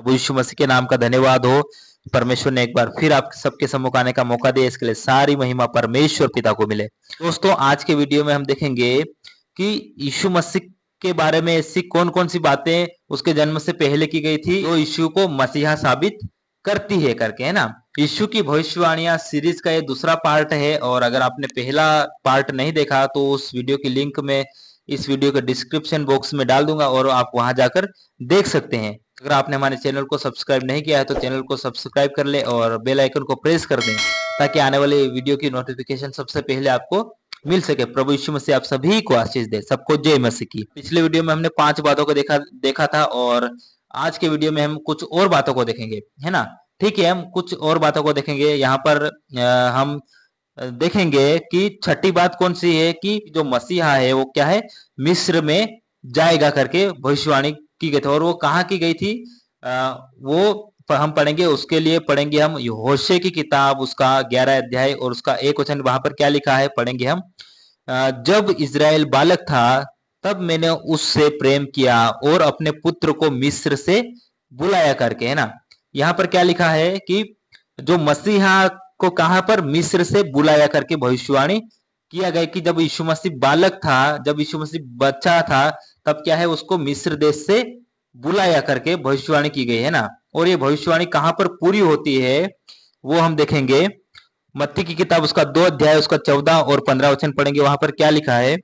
प्रभु यीशु मसीह के नाम का धन्यवाद हो। परमेश्वर ने एक बार फिर आप सबके सम्मुख आने का मौका दिया, इसके लिए सारी महिमा परमेश्वर पिता को मिले। दोस्तों, आज के वीडियो में हम देखेंगे कि यीशु मसीह के बारे में ऐसी कौन कौन सी बातें उसके जन्म से पहले की गई थी जो यीशु को मसीहा साबित करती है करके, है ना। यीशु की भविष्यवाणियां सीरीज का ये दूसरा पार्ट है, और अगर आपने पहला पार्ट नहीं देखा तो उस वीडियो की लिंक में इस वीडियो के डिस्क्रिप्शन बॉक्स में डाल दूंगा और आप वहां जाकर देख सकते हैं। अगर आपने हमारे चैनल को सब्सक्राइब नहीं किया है तो चैनल को सब्सक्राइब कर ले और बेल आइकन को प्रेस कर दें ताकि आने वाले वीडियो की नोटिफिकेशन सबसे पहले आपको मिल सके। प्रभु यीशु मसीह आप सभी को आशीष दे। सबको जय मसीह की। पिछले वीडियो में हमने 5 बातों को देखा था, और आज के वीडियो में हम कुछ और बातों को देखेंगे, है ना। ठीक है, हम कुछ और बातों को देखेंगे। यहाँ पर हम देखेंगे कि छठी बात कौन सी है कि जो मसीहा है वो क्या है, मिस्र में जाएगा करके भविष्यवाणी की गई थी। और वो कहाँ की गई थी वो हम पढ़ेंगे। उसके लिए पढ़ेंगे हम होशे की किताब, उसका 11 अध्याय और उसका 1 वचन। वहां पर क्या लिखा है पढ़ेंगे हम। जब इज़राइल बालक था तब मैंने उससे प्रेम किया और अपने पुत्र को मिस्र से बुलाया करके, है ना। यहाँ पर क्या लिखा है कि जो मसीहा को कहां पर, मिस्र से बुलाया करके भविष्यवाणी किया गया कि जब यीशु मसीह बालक था, जब यीशु मसीह बच्चा था, तब क्या है उसको मिस्र देश से बुलाया करके भविष्यवाणी की गई, है ना। और ये भविष्यवाणी कहां पर पूरी होती है वो हम देखेंगे। मत्ती की किताब उसका 2 अध्याय उसका 14 और 15 वचन पढ़ेंगे। वहां पर क्या लिखा है,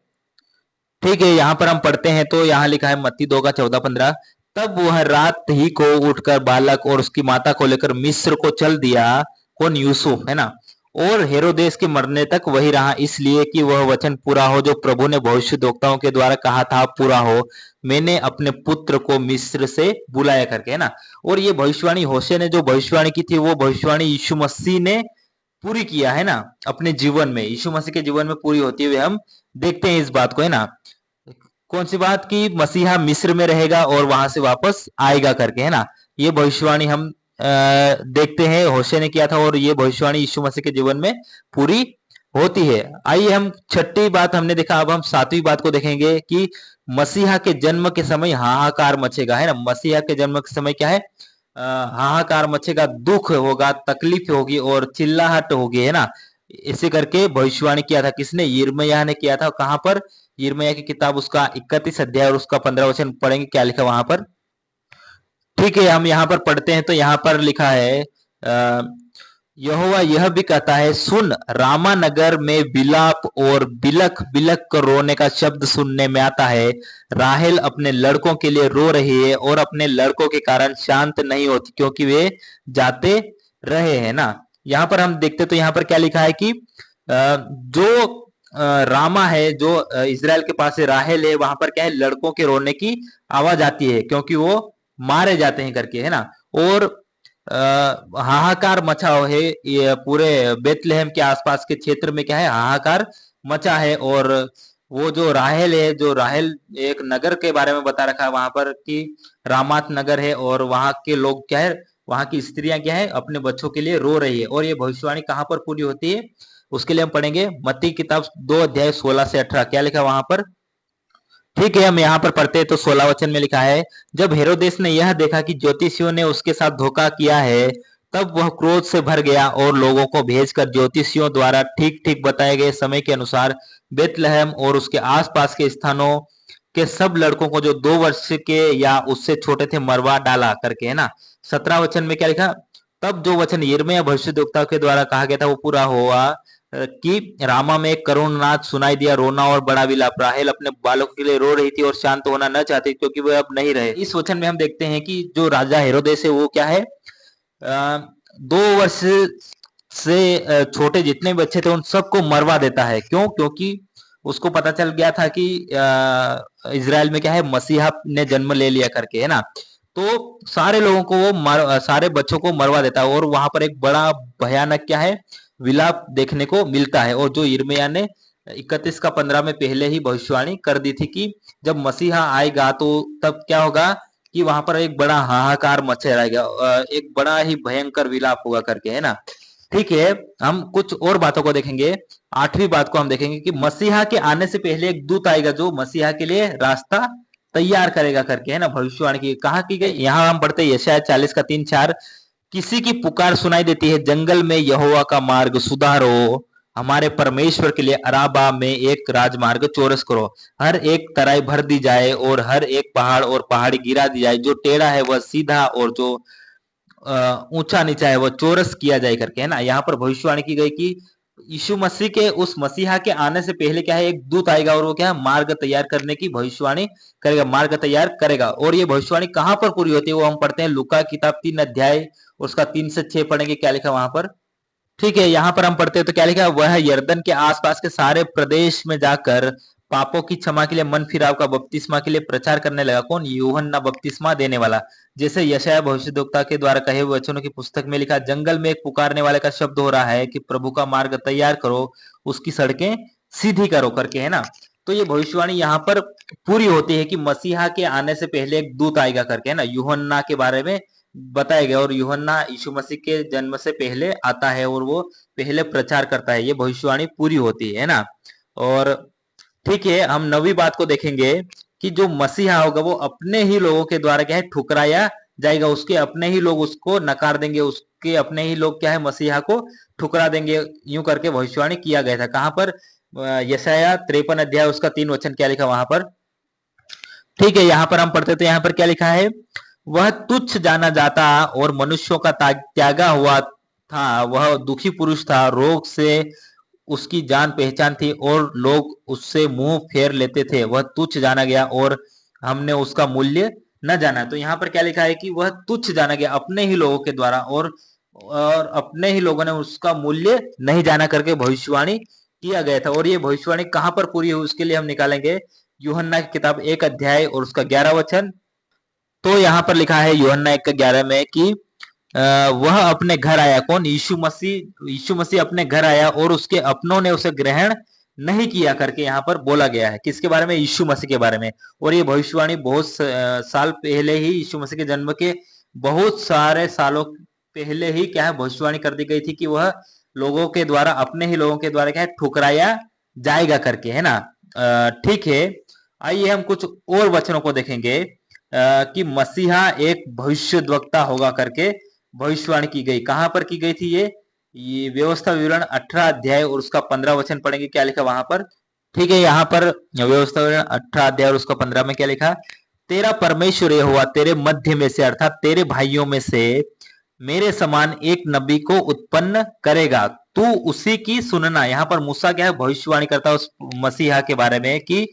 ठीक है, यहाँ पर हम पढ़ते हैं तो यहाँ लिखा है मत्ती 2 का 14-15। तब वह रात ही को उठकर बालक और उसकी माता को लेकर मिस्र को चल दिया। कौन, यूसुफ, है ना। और हेरोदेस के मरने तक वही रहा, इसलिए कि वह वचन पूरा हो जो प्रभु ने भविष्यद्वक्ताओं के द्वारा कहा था, पूरा हो, मैंने अपने पुत्र को मिस्र से बुलाया करके, है ना। और ये भविष्यवाणी होशे ने जो भविष्यवाणी की थी वो भविष्यवाणी यीशु मसीह ने पूरी किया, है ना। अपने जीवन में, यीशु मसीह के जीवन में पूरी होती हुए हम देखते हैं इस बात को, है ना। कौन सी बात की, मसीहा मिस्र में रहेगा और वहां से वापस आएगा करके, है ना। ये भविष्यवाणी हम देखते हैं होशे ने किया था, और ये भविष्यवाणी यीशु मसीह के जीवन में पूरी होती है। आइए, हम छठी बात हमने देखा, अब हम 7वीं बात को देखेंगे कि मसीहा के जन्म के समय हाहाकार मचेगा, है ना। मसीहा के जन्म के समय क्या है, हाहाकार मचेगा, दुख होगा, तकलीफ होगी और चिल्लाहट होगी, है ना। इसे करके भविष्यवाणी किया था किसने, यिर्मयाह ने किया था। कहां पर, यिर्मयाह की किताब उसका 31 अध्याय और उसका 15 वचन पढ़ेंगे। क्या लिखा वहां पर, ठीक है, हम यहाँ पर पढ़ते हैं तो यहाँ पर लिखा है यहोवा यह भी कहता है, सुन, रामा नगर में विलाप और बिलख बिलख कर रोने का शब्द सुनने में आता है। राहेल अपने लड़कों के लिए रो रही है और अपने लड़कों के कारण शांत नहीं होती, क्योंकि वे जाते रहे हैं ना। यहाँ पर हम देखते तो यहाँ पर क्या लिखा है कि जो रामा है, जो इज़राइल के पास है, राहेल है, वहां पर क्या है, लड़कों के रोने की आवाज आती है क्योंकि वो मारे जाते हैं करके, है ना। और हाहाकार मचा है, ये पूरे बेथलेहम के आसपास के क्षेत्र में क्या है, हाहाकार मचा है। और वो जो राहेल है, जो राहेल एक नगर के बारे में बता रखा है वहां पर कि रामात नगर है, और वहां के लोग क्या है, वहां की स्त्रियां क्या है, अपने बच्चों के लिए रो रही है। और ये भविष्यवाणी कहां पर पूरी होती है उसके लिए हम पढ़ेंगे मत्ती किताब 2 अध्याय 16 से 18। क्या लिखा वहां पर, ठीक है, हम यहाँ पर पढ़ते हैं तो 16 वचन में लिखा है, जब हेरोदेस ने यह देखा कि ज्योतिषियों ने उसके साथ धोखा किया है, तब वह क्रोध से भर गया और लोगों को भेजकर ज्योतिषियों द्वारा ठीक ठीक बताए गए समय के अनुसार बेथलेहम और उसके आसपास के स्थानों के सब लड़कों को जो 2 वर्ष के या उससे छोटे थे मरवा डाला करके, है ना। 17 वचन में क्या लिखा, तब जो वचन यिर्मयाह भविष्यद्वक्ता के द्वारा कहा गया था वो पूरा हुआ कि रामा में एक करुणनाद सुनाई दिया, रोना और बड़ा विलाप। राहेल अपने बालकों के लिए रो रही थी और शांत होना न चाहती क्योंकि वे अब नहीं रहे। इस वचन में हम देखते हैं कि जो राजा हेरोदेस है वो क्या है, 2 वर्ष से छोटे जितने बच्चे थे उन सबको मरवा देता है। क्यों, क्योंकि उसको पता चल गया था कि इज़राइल में क्या है, मसीहा ने जन्म ले लिया करके, है ना। तो सारे लोगों को वो सारे बच्चों को मरवा देता है, और वहां पर एक बड़ा भयानक क्या है, विलाप देखने को मिलता है। और जो यिर्मयाह ने 31 का 15 में पहले ही भविष्यवाणी कर दी थी कि जब मसीहा आएगा तो तब क्या होगा कि वहां पर एक बड़ा हाहाकार मचेगा, एक बड़ा ही भयंकर विलाप होगा करके, है ना। ठीक है, हम कुछ और बातों को देखेंगे। 8वीं बात को हम देखेंगे कि मसीहा के आने से पहले एक दूत आएगा जो मसीहा के लिए रास्ता तैयार करेगा करके, है ना, भविष्यवाणी की कहा की गई। यहाँ हम पढ़ते हैं यशायाह 40 का 3-4, किसी की पुकार सुनाई देती है, जंगल में यहोवा का मार्ग सुधारो, हमारे परमेश्वर के लिए अराबा में एक राजमार्ग चौरस करो, हर एक तराई भर दी जाए और हर एक पहाड़ और पहाड़ी गिरा दी जाए, जो टेढ़ा है वह सीधा और जो ऊंचा नीचा है वह चौरस किया जाए करके, है ना। यहाँ पर भविष्यवाणी की गई कि यीशु मसीह के उस मसीहा के आने से पहले क्या है, एक दूत आएगा और वो क्या है, मार्ग तैयार करने की भविष्यवाणी करेगा, मार्ग तैयार करेगा। और ये भविष्यवाणी कहां पर पूरी होती है, वो हम पढ़ते हैं लूका किताब 3 अध्याय उसका 3 से 6 पढ़ेंगे, क्या लिखा वहां पर। ठीक है, यहाँ पर हम पढ़ते हैं तो क्या लिखा है, वह यरदन के आसपास के सारे प्रदेश में जाकर पापों की क्षमा के लिए, मन फिराव का बपतिस्मा के लिए प्रचार करने लगा। कौन? यूहन्ना बपतिस्मा देने वाला। जैसे यशायाह भविष्यद्वक्ता के द्वारा कहे हुए वचनों की पुस्तक में लिखा, जंगल में एक पुकारने वाले का शब्द हो रहा है कि प्रभु का मार्ग तैयार करो, उसकी सड़कें सीधी करो करके, है ना। तो ये भविष्यवाणी यहाँ पर पूरी होती है कि मसीहा के आने से पहले एक दूत आएगा करके, है ना, यूहन्ना के बारे में बताया गया। और यूहन्ना यीशु मसीह के जन्म से पहले आता है और वो पहले प्रचार करता है, ये भविष्यवाणी पूरी होती है ना। और ठीक है, हम नवी बात को देखेंगे कि जो मसीहा होगा वो अपने ही लोगों के द्वारा क्या है, ठुकराया जाएगा, उसके अपने ही लोग उसको नकार देंगे, उसके अपने ही लोग क्या है, मसीहा को ठुकरा देंगे, यूं करके भविष्यवाणी किया गया था। कहां पर? यशायाह 53 अध्याय उसका 3 वचन क्या लिखा वहां पर। ठीक है, यहाँ पर हम पढ़ते थे, यहाँ पर क्या लिखा है, वह तुच्छ जाना जाता और मनुष्यों का त्यागा हुआ था, वह दुखी पुरुष था, रोग से उसकी जान पहचान थी और लोग उससे मुंह फेर लेते थे, वह तुच्छ जाना गया और हमने उसका मूल्य न जाना। तो यहाँ पर क्या लिखा है कि वह तुच्छ जाना गया अपने ही लोगों के द्वारा, और अपने ही लोगों ने उसका मूल्य नहीं जाना करके भविष्यवाणी किया गया था। और ये भविष्यवाणी कहां पर पूरी हुई, उसके लिए हम निकालेंगे यूहन्ना की किताब 1 अध्याय और उसका 11 वचन। तो यहाँ पर लिखा है यूहन्ना 1:11 में कि वह अपने घर आया। कौन? यीशु मसीह अपने घर आया और उसके अपनों ने उसे ग्रहण नहीं किया करके यहाँ पर बोला गया है। किसके बारे में? यीशु मसीह के बारे में। और ये भविष्यवाणी बहुत साल पहले ही, यीशु मसीह के जन्म के बहुत सारे सालों पहले ही क्या है, भविष्यवाणी कर दी गई थी कि वह लोगों के द्वारा, अपने ही लोगों के द्वारा क्या है, ठुकराया जाएगा करके, है ना। ठीक है, आइए हम कुछ और वचनों को देखेंगे कि मसीहा एक भविष्यद्वक्ता होगा करके भविष्यवाणी की गई। कहां पर की गई थी ये व्यवस्था विवरण 18 अध्याय और उसका 15 वचन पढ़ेंगे, क्या लिखा वहां पर। ठीक है, यहाँ पर व्यवस्था विवरण 18 अध्याय और उसका 15 में क्या लिखा, तेरा परमेश्वर यहोवा तेरे मध्य में से, अर्थात तेरे भाइयों में से मेरे समान एक नबी को उत्पन्न करेगा, तू उसी की सुनना। यहाँ पर मूसा क्या है, भविष्यवाणी करता है उस मसीहा के बारे में कि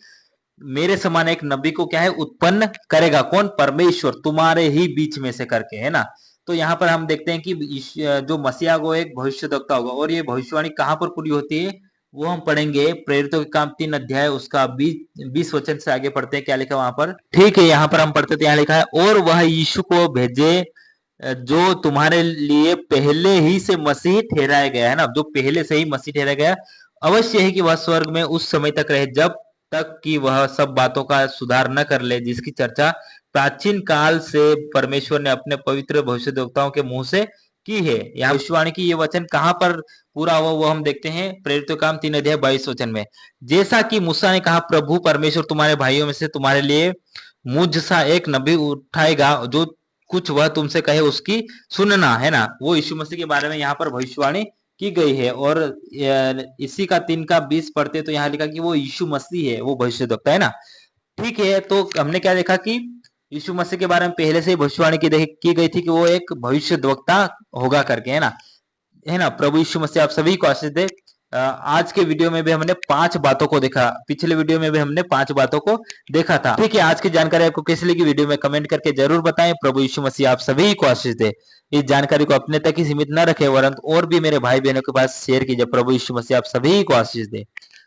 मेरे समान एक नबी को क्या है, उत्पन्न करेगा। कौन? परमेश्वर, तुम्हारे ही बीच में से करके, है ना। तो यहाँ पर हम देखते हैं कि जो मसीहा को एक भविष्यद्वक्ता होगा। और ये भविष्यवाणी कहां पर पूरी होती है, वो हम पढ़ेंगे प्रेरितों के काम 3 अध्याय उसका 20 वचन से आगे पढ़ते हैं, क्या लिखा वहां पर। ठीक है, यहाँ पर हम पढ़ते थे, यहाँ लिखा है, और वह यीशु को भेजे जो तुम्हारे लिए पहले ही से मसीह ठहराया गया, है ना, जो पहले से ही मसीह ठहराया गया। अवश्य है कि वह स्वर्ग में उस समय तक रहे जब तक कि वह सब बातों का सुधार न कर ले, जिसकी चर्चा प्राचीन काल से परमेश्वर ने अपने पवित्र भविष्यद्वक्ताओं के मुंह से की है। यहाँ भविष्यवाणी की ये वचन कहां पर पूरा हुआ, वो हम देखते हैं प्रेरितों काम 3 अध्याय 22 वचन में। जैसा कि मूसा ने कहा, प्रभु परमेश्वर तुम्हारे भाइयों में से तुम्हारे लिए मुझ सा एक नबी उठाएगा, जो कुछ वह तुमसे कहे उसकी सुनना, है ना। वो यीशु मसीह के बारे में यहाँ पर भविष्यवाणी की गई है। और इसी का 3 का 20 पढ़ते तो यहाँ लिखा कि वो यीशु मसीह है, वो भविष्यद्वक्ता, है ना। ठीक है, तो हमने क्या देखा कि यीशु मसीह के बारे में पहले से ही भविष्यवाणी की गई थी कि वो एक भविष्यद्वक्ता होगा करके, है ना। प्रभु यीशु मसीह आप सभी को आशीष दे। आज के वीडियो में भी हमने 5 बातों को देखा, पिछले वीडियो में भी हमने 5 बातों को देखा था। ठीक है, आज की जानकारी आपको कैसी लगी, वीडियो में कमेंट करके जरूर बताएं। प्रभु यीशु मसीह आप सभी को आशीष दे। इस जानकारी को अपने तक ही सीमित न रखें, वरन और भी मेरे भाई बहनों के पास शेयर कीजिए। प्रभु यीशु मसीह आप सभी को आशीष दे।